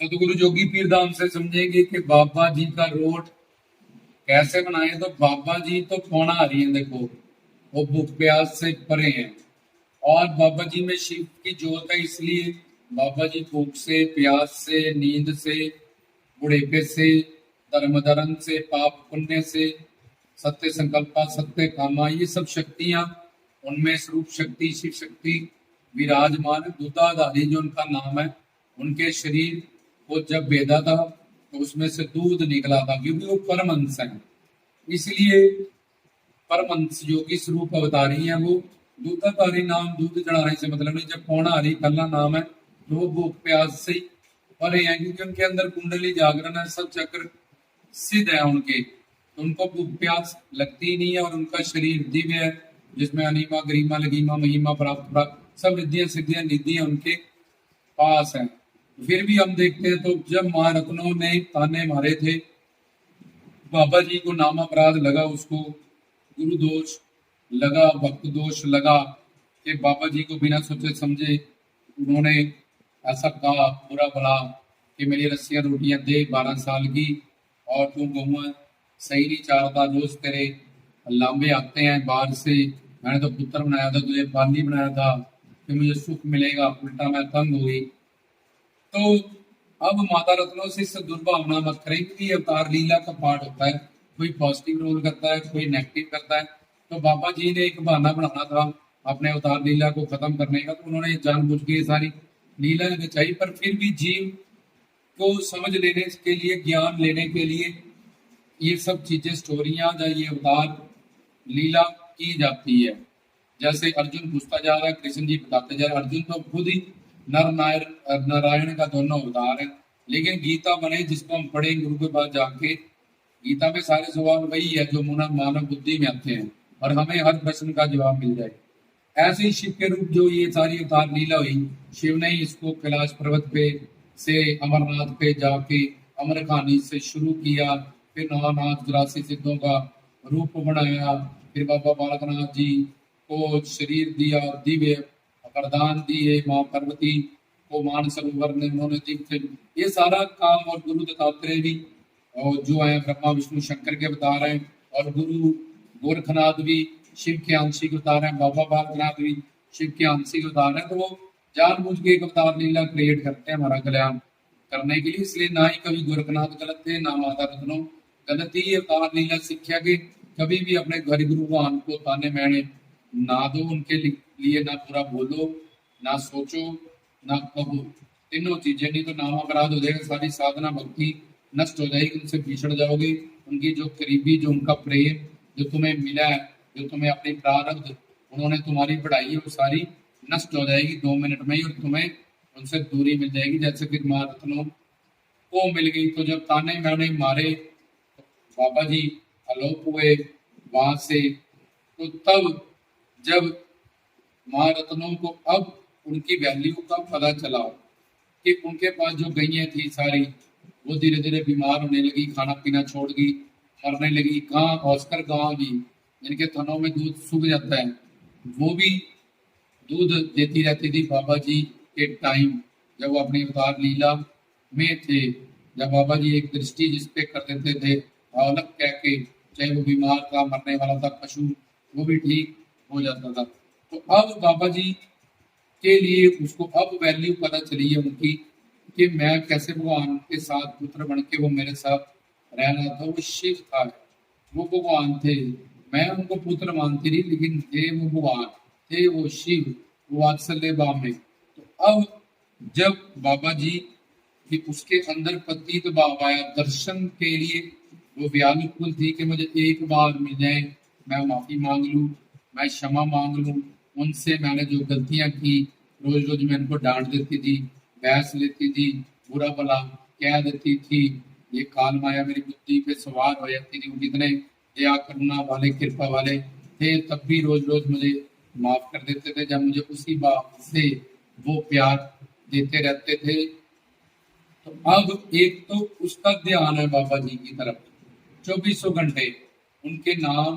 सतगुरु जोगी पीर धाम से समझेंगे कि बाबा जी का रोड कैसे बनाए। तो बाबा जी तो पौना आ रही है, देखो वो भूख प्यास से परे हैं। और बाबा जी में शिव की जोत है, इसलिए बाबा जी भूख से, प्यास से, नींद से, बुढ़ेपे से, धर्म धर्म से, पाप पुण्य से, सत्य संकल्पा, सत्य कामा, ये सब शक्तियां उनमें स्वरूप शक्ति शिव शक्ति विराजमान। दूधाधारी जो उनका नाम है, उनके शरीर को जब बेधा था तो उसमें से दूध निकला था, क्योंकि वो परमहंस है। इसलिए परमहंस योगी स्वरूप अवतारी है वो। दूधाधारी नाम दूध चढ़ाने से मतलब नहीं, जब पौना हरी कल्ला नाम है तो वो भूख प्यास से ही परे हैं, क्योंकि उनके अंदर कुंडली जागरण है, सब चक्र सिद्ध है उनके, तो उनको भूख प्यास लगती ही नहीं है। और उनका शरीर दिव्य है, जिसमें अनिमा गरिमा लघिमा महिमा प्राप्त प्राप्त सब रिद्धियां सिद्धियां निधियां उनके पास है। फिर भी हम देखते हैं तो जब महारत्नों ने ताने मारे थे, बाबा जी को नाम अपराध लगा, उसको गुरु दोष लगा, भक्त दोष लगा, कि बाबा जी को बिना सोचे समझे उन्होंने ऐसा कहा बुरा भला कि मेरी रस्सियां रोटियां दे 12 साल की, और तू गौवा सही नहीं चाहता, रोज तेरे लांबे आते हैं बाहर से, मैंने तो पुत्र बनाया था, तुझे बांदी बनाया था कि मुझे सुख मिलेगा, उल्टा मैं तंग हुई। तो अब माता रत्नों से इस दुर्भावना मत करें, क्योंकि अवतार लीला का पार्ट होता है, कोई पॉजिटिव रोल करता है, कोई नेगेटिव करता है। तो बाबा जी ने एक बहाना बनाना था अपने अवतार लीला को खत्म करने का, तो उन्होंने जानबूझ के सारी लीला रचाई। पर फिर भी जीव को समझ लेने के लिए, ज्ञान लेने के लिए ये सब चीजें, स्टोरियां या ये अवतार लीला की जाती है। जैसे अर्जुन पूछता जा रहा है, कृष्ण जी बताते जा रहे हैं, अर्जुन तो खुद ही नारायण का दोनों अवतार है। लेकिन गीता बने जिसको हम पढ़े गुरु के पास जाके, गीता में सारे सवाल वही है जो मानव बुद्धि में आते हैं, और हमें हर प्रश्न का जवाब मिल जाए। ऐसे ही शिव के रूप जो ये सारी अवतार लीला हुई, शिव ने ही इसको कैलाश पर्वत पे से अमरनाथ पे जाके अमर कहानी से शुरू किया, फिर नवानाथ 84 सिद्धों का रूप बनाया, फिर बाबा बालकनाथ जी को शरीर दिया, दिव्य वरदान दिए, माँ पार्वती को मान सरोवर में उन्होंने दीप, ये सारा काम। और गुरु दत्तात्रेय भी, और जो है ब्रह्मा विष्णु शंकर के अवतार हैं, और गुरु गोरखनाथ भी शिव के आंशिक अवतार हैं, बाबा बालकनाथ भी शिव के आंशिक अवतार हैं। तो वो जानबूझ के एक अवतार लीला क्रिएट करते हैं हमारा कल्याण करने के लिए। इसलिए ना ही कभी गोरखनाथ गलत थे, ना माता रत्नों गलत ही अवतार लीला शिक्षा के। कभी भी अपने घर गुरु भगवान को ताने मैने ना दो, उनके लिए ना बुरा बोलो, ना सोचो, ना कहो, तीनों चीजें, नहीं तो नाम अपराध हो जाएगा, सारी साधना भक्ति नष्ट हो जाएगी, उनसे बिछड़ जाओगे। उनकी जो करीबी, जो उनका प्रेम जो तुम्हें मिला है, जो तुम्हें अपनी प्रारब्ध उन्होंने तुम्हारी बढ़ाई है, वो सारी नष्ट हो जाएगी 2 मिनट में ही, और तुम्हें उनसे दूरी मिल जाएगी। जैसे फिर महारत्नों को मिल गई, तो जब ताने मैंने मारे बाबा जी आलोप हुए वहां से, तो तब जब महारत्नों को अब उनकी वैल्यू का पता चला कि उनके पास जो गैयें थी सारी, वो धीरे धीरे बीमार होने लगी, खाना पीना छोड़ गई, मरने लगी। कहाँ ऑस्कर गांव जी, जिनके थनों में दूध सूख जाता है, वो भी दूध देती रहती थी बाबा जी के टाइम, जब वो अपनी अवतार लीला में थे। जब बाबा जी एक दृष्टि जिस पे कर देते थे अलग कह के, चाहे वो बीमार था, मरने वाला था पशु, वो भी ठीक हो जाता था। तो अब बाबा जी के लिए उसको अब वैल्यू पता चली है उनकी, कि मैं कैसे भगवान के साथ पुत्र बन के वो मेरे साथ रह रहा था। वो शिव था, वो भगवान थे, मैं उनको पुत्र मानती रही, लेकिन थे वो भगवान, थे वो शिव, वो वात्सल्य भाव में। तो अब जब बाबा जी कि उसके अंदर पतित भाव आया दर्शन के लिए, वो व्याकुल थी कि मुझे एक बार मिल जाए, मैं माफी मांग लूं, मैं क्षमा मांग लूं उनसे, मैंने जो गलतियां की, रोज रोज मैं उनको डांट देती थी, बहस लेती थी, बुरा भला कह देती थी, ये काल माया मेरी बुद्धि पे सवार हो जाती थी। वो कितने दया करुणा वाले कृपा वाले थे, तब भी रोज रोज मुझे माफ कर देते थे, जब मुझे उसी बात से वो प्यार देते रहते थे। तो अब एक तो उसका ध्यान है बाबा जी की तरफ 2400 घंटे, उनके नाम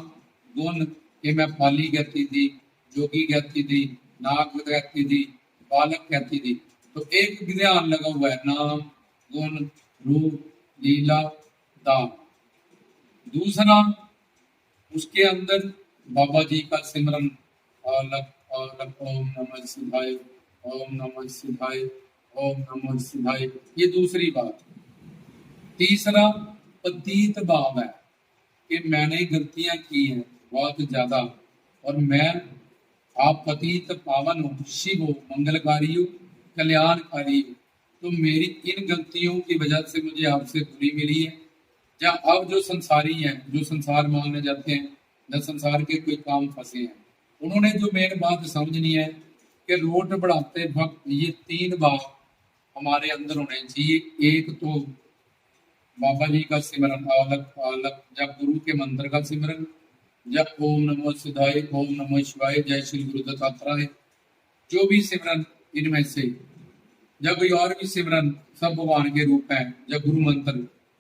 गुण के मैं पाली कहती थी, जोगी कहती थी, नाग कहती थी, बालक कहती थी। तो एक ध्यान लगा हुआ है, नाम गुण रूप लीला दान। दूसरा उसके अंदर बाबा जी का सिमरन, अलग अलग ओम नमः शिवाय, ओम नमः शिवाय, ओम नमः शिवाय, ये दूसरी बात। तीसरा पतित भाव है कि मैंने गलतियां की हैं बहुत ज्यादा, और मैं, आप पतित पावन हो, शिव हो, मंगलकारी हो, कल्याणकारी हो, तो मेरी इन गलतियों की वजह से मुझे आपसे बुरी मिली है। या अब जो संसारी हैं, जो संसार माने जाते हैं, या संसार के कोई काम फंसे हैं, उन्होंने जो मेन बात समझनी है कि रोट बढ़ाते वक्त ये तीन बात हमारे अंदर होने चाहिए। एक तो बाबा जी का सिमरन अलग अलग, जब गुरु के मंत्र का सिमरन, जब ओम नमो शिवाय, ओम नमो शिवाय, जय श्री गुरु दत्तात्रेय, जो भी सिमरन इनमें से, जब कोई और भी सिमरन, सब भगवान के रूप है, जब गुरु मंत्र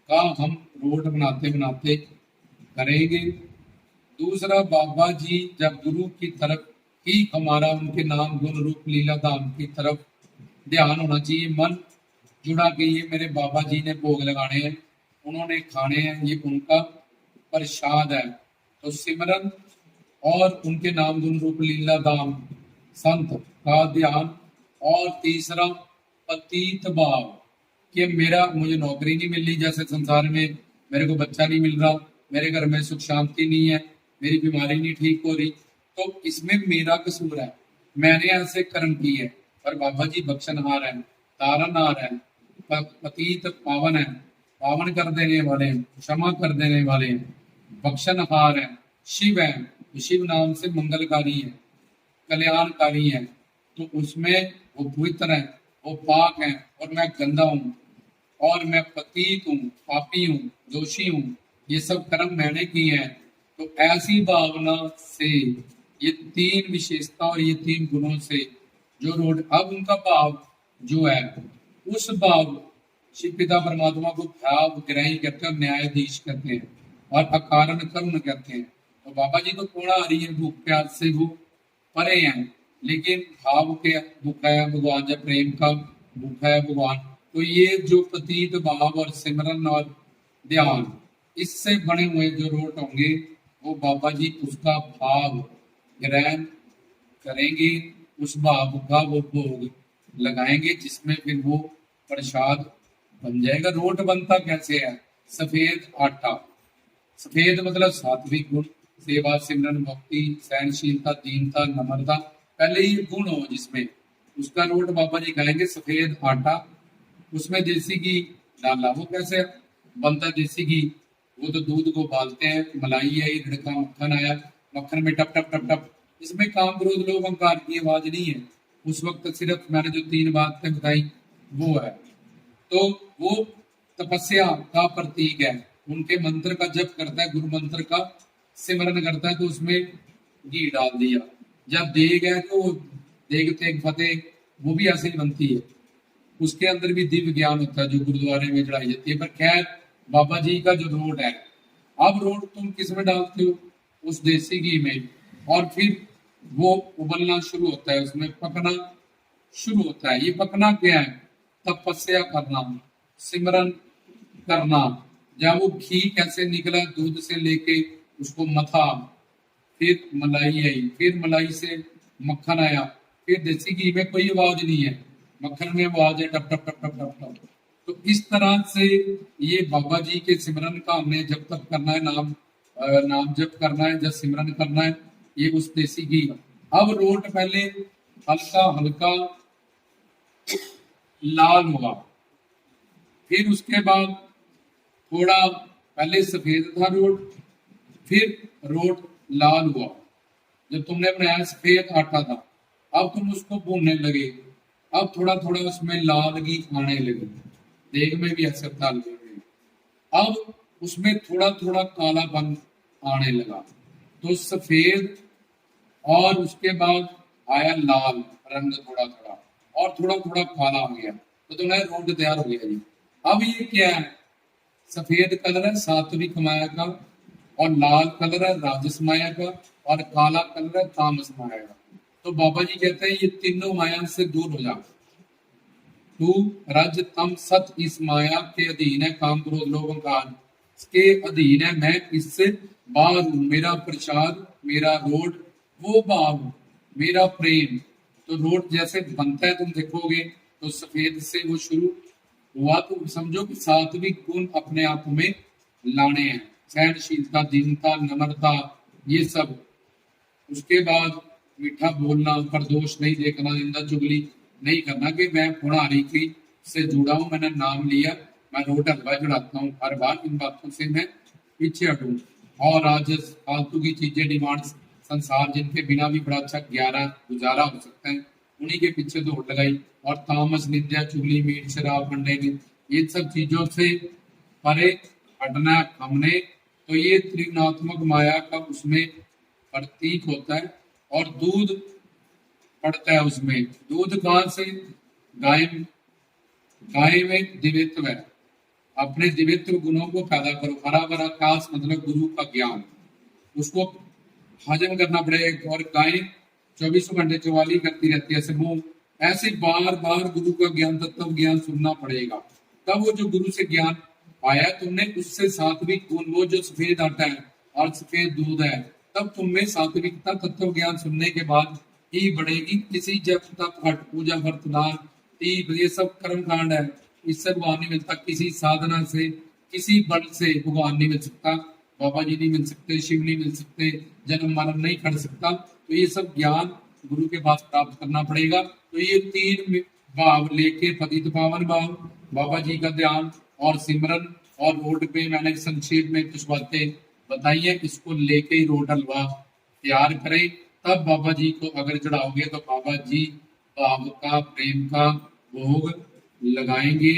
का हम रोट बनाते बनाते करेंगे। दूसरा बाबा जी जब गुरु की तरफ ही हमारा, उनके नाम गुण रूप लीला धाम की तरफ ध्यान होना चाहिए, मन जुड़ा के ये मेरे बाबा जी ने भोग लगाने हैं, उन्होंने खाने हैं, ये उनका प्रसाद है। तो सिमरन और उनके नाम गुण रूप लीला धाम संत का ध्यान। और तीसरा पतित भाव कि मेरा, मुझे नौकरी नहीं मिल रही, जैसे संसार में मेरे को बच्चा नहीं मिल रहा, मेरे घर में सुख शांति नहीं है, मेरी बीमारी नहीं ठीक हो रही, तो इसमें मेरा कसूर है, मैंने ऐसे कर्म किए है। पर बाबा जी बख्शनहार है, तारनहार है, पतित पावन है, पावन कर देने वाले हैं, क्षमा कर देने वाले हैं, बख्शनहार है, शिव है, शिव नाम से मंगलकारी है, कल्याणकारी है। तो उसमें वो पवित्र है, वो पाक है, और मैं गंदा हूँ, और मैं पतित हूँ, पापी हूँ, दोषी हूँ, ये सब कर्म मैंने किए हैं। तो ऐसी भावना से, ये तीन विशेषता और ये तीन गुणों से जो रोड, अब उनका भाव जो है, उस भाव शिव पिता परमात्मा को भाव ग्रही कहते हैं, न्यायाधीश कहते हैं, और अकारण करुण कहते हैं। तो बाबा जी तो कोड़ा आ रही है, भूख प्यास से वो परे हैं, लेकिन भाव के भूखा है भगवान, जब प्रेम का भूखा है भगवान। तो ये जो प्रतीत भाव और सिमरन और ध्यान, इससे बने हुए जो रोट होंगे, वो बाबा जी उसका भाव ग्रहण करेंगे, उस भाव का वो भोग लगाएंगे, जिसमें फिर वो प्रसाद बन जाएगा। रोट बनता कैसे है? सफेद आटा, सफेद मतलब सात्विक गुण, सेवा सिमरन भक्ति सहनशीलता दीनता नम्रता, पहले ये गुण हो जिसमें, उसका रोट बाबा जी खाएंगे। सफेद आटा, उसमें देसी घी डाला। वो कैसे बनता है देसी घी? वो तो दूध को उबालते हैं, मलाई आई, लड़का मक्खन आया, मक्खन में टप टप टप टप, इसमें काम क्रोध लोभ अहंकार की आवाज नहीं है। उस वक्त सिर्फ मैंने जो तीन बातें बताई वो है। तो वो तपस्या का प्रतीक है, उनके मंत्र का जप करता है, गुरु मंत्र का सिमरन करता है, तो उसमें घी डाल दिया। जब देग है तो देग तेग फतेह वो भी ऐसे ही बनती है, उसके अंदर भी दिव्य ज्ञान होता है जो गुरुद्वारे में चढ़ाई जाती है। पर खैर बाबा जी का जो रोट है, अब रोट तुम किस में डालते हो? उस देसी घी में, और फिर वो उबलना शुरू होता है, उसमें पकना शुरू होता है। ये पकना क्या है? तपस्या करना, सिमरन करना। जब वो घी कैसे निकला, दूध से लेके उसको मथा, फिर मलाई आई, फिर मलाई से मक्खन आया, फिर देसी घी में कोई आवाज नहीं है, मक्खन में आवाज है टप टप टप टप टप टप। तो इस तरह से ये बाबा जी के सिमरन का हमने जब तक करना है, नाम जप करना है, जब सिमरन करना है, ये उस देसी घी। अब रोट पहले हल्का हल्का लाल हुआ, फिर उसके बाद थोड़ा पहले सफेद था रोट, फिर रोट लाल हुआ। जब तुमने बनाया सफेद आटा था, अब तुम उसको भूनने लगे, अब थोड़ा थोड़ा उसमें लाल घी आने लगे, देग में भी ऐसे डाल लगे, अब उसमें थोड़ा थोड़ा कालापन आने लगा। तो सफेद और उसके बाद आया लाल रंग, थोड़ा थोड़ा और थोड़ा थोड़ा काला हो गया, तो तुम्हारा रोट तैयार हो गया जी। अब ये क्या है? सफेद कलर है सात्विक माया का, और लाल कलर है राजस माया का, और काला कलर है तामस माया का। तो बाबा जी कहते हैं ये तीनों माया से दूर हो जाओ। तू रज तम सत इस माया के अधीन है, काम क्रोध लोभ अहंकार के अधीन है, मैं इससे बाहर हूं। मेरा प्रसाद, मेरा रोड वो भाव, मेरा प्रेम। तो रोड जैसे बनता है तुम देखोगे तो सफेद से वो शुरू हुआ, तो समझो कि सात्विक गुण अपने आप में लाने हैं, सहनशीलता, दीनता, नम्रता, ये सब। उसके बाद मीठा बोलना, पर दोष नहीं देखना, निंदा चुगली नहीं करना कि मैं पुणारी की से जुड़ा हूं, मैंने नाम लिया, मैं रोट हलवा चढ़ाता हूँ हर बार, इन बातों से मैं पीछे हटूं। और आज फालतू की चीजें, डिमांड्स, संसार जिनके बिना भी बड़ा अच्छा गुजारा हो सकता है, उन्हीं के पीछे दौड़ लगाई। और तामस, निंदा, चुगली, मीट, शराब, अंडे, इन सब चीजों से परे हटना हमने। तो ये त्रिगुणात्मक माया का उसमें प्रतीक होता है। और दूध पड़ता है उसमें, दूध कहाँ से? गाय, गाय में दिव्यत्व है, अपने दिव्यत्व गुणों को पैदा करो। हरा भरा काश मतलब गुरु का ज्ञान, उसको हजम करना पड़ेगा। और गाय 24 घंटे चौवाली करती रहती है समूह, ऐसे बार बार गुरु का ज्ञान, तत्व ज्ञान सुनना पड़ेगा। तब वो जो गुरु से ज्ञान पाया तुमने, उससे सात्विक गुण, वो जो सफेद आटा है और सफेद दूध है, तब तुमने सात्विकता, तत्व ज्ञान सुनने के बाद ही बढ़ेगी। किसी जप तप हट पूजा व्रत दान तीर्थ ये सब कर्म कांड है, इससे भगवान नहीं मिलता। किसी साधना से, किसी बल से भगवान नहीं मिल सकता, बाबा जी नहीं मिल सकते, शिव नहीं मिल सकते, जन्म मरण नहीं कर सकता। तो ये सब ज्ञान गुरु के पास प्राप्त करना पड़ेगा। तो ये तीन भाव लेके, पतित पावन भाव, बाबा जी का ध्यान और सिमरन, और रोड पे मैंने संक्षेप में कुछ बातें बताई है, इसको लेके ही रोड हलवा तैयार करें। तब बाबा जी को अगर चढ़ाओगे तो बाबा जी भाव का, प्रेम का भोग लगाएंगे,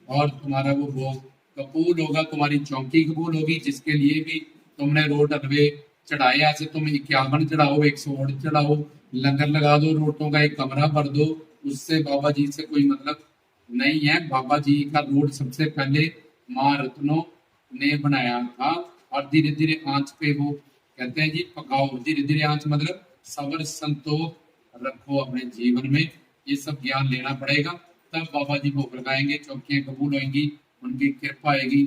और तुम्हारा वो भोग कबूल होगा, तुम्हारी चौकी कबूल होगी। जिसके लिए भी तुमने रोट हलवे चढ़ाए, ऐसे तुम 51 चढ़ाओ, 108 चढ़ाओ, लंगर लगा दो, रोटों का एक कमरा भर दो, उससे बाबा जी से कोई मतलब नहीं है। बाबा जी का रोड सबसे पहले माँ रत्नों ने बनाया था, और धीरे धीरे आंच पे वो कहते हैं जी पकाओ, धीरे धीरे आंच मतलब सबर संतोष रखो अपने जीवन में। ये सब ज्ञान लेना पड़ेगा, तब बाबा जी भोग लगाएंगे, चौकियां कबूल होंगी, उनकी कृपा आएगी,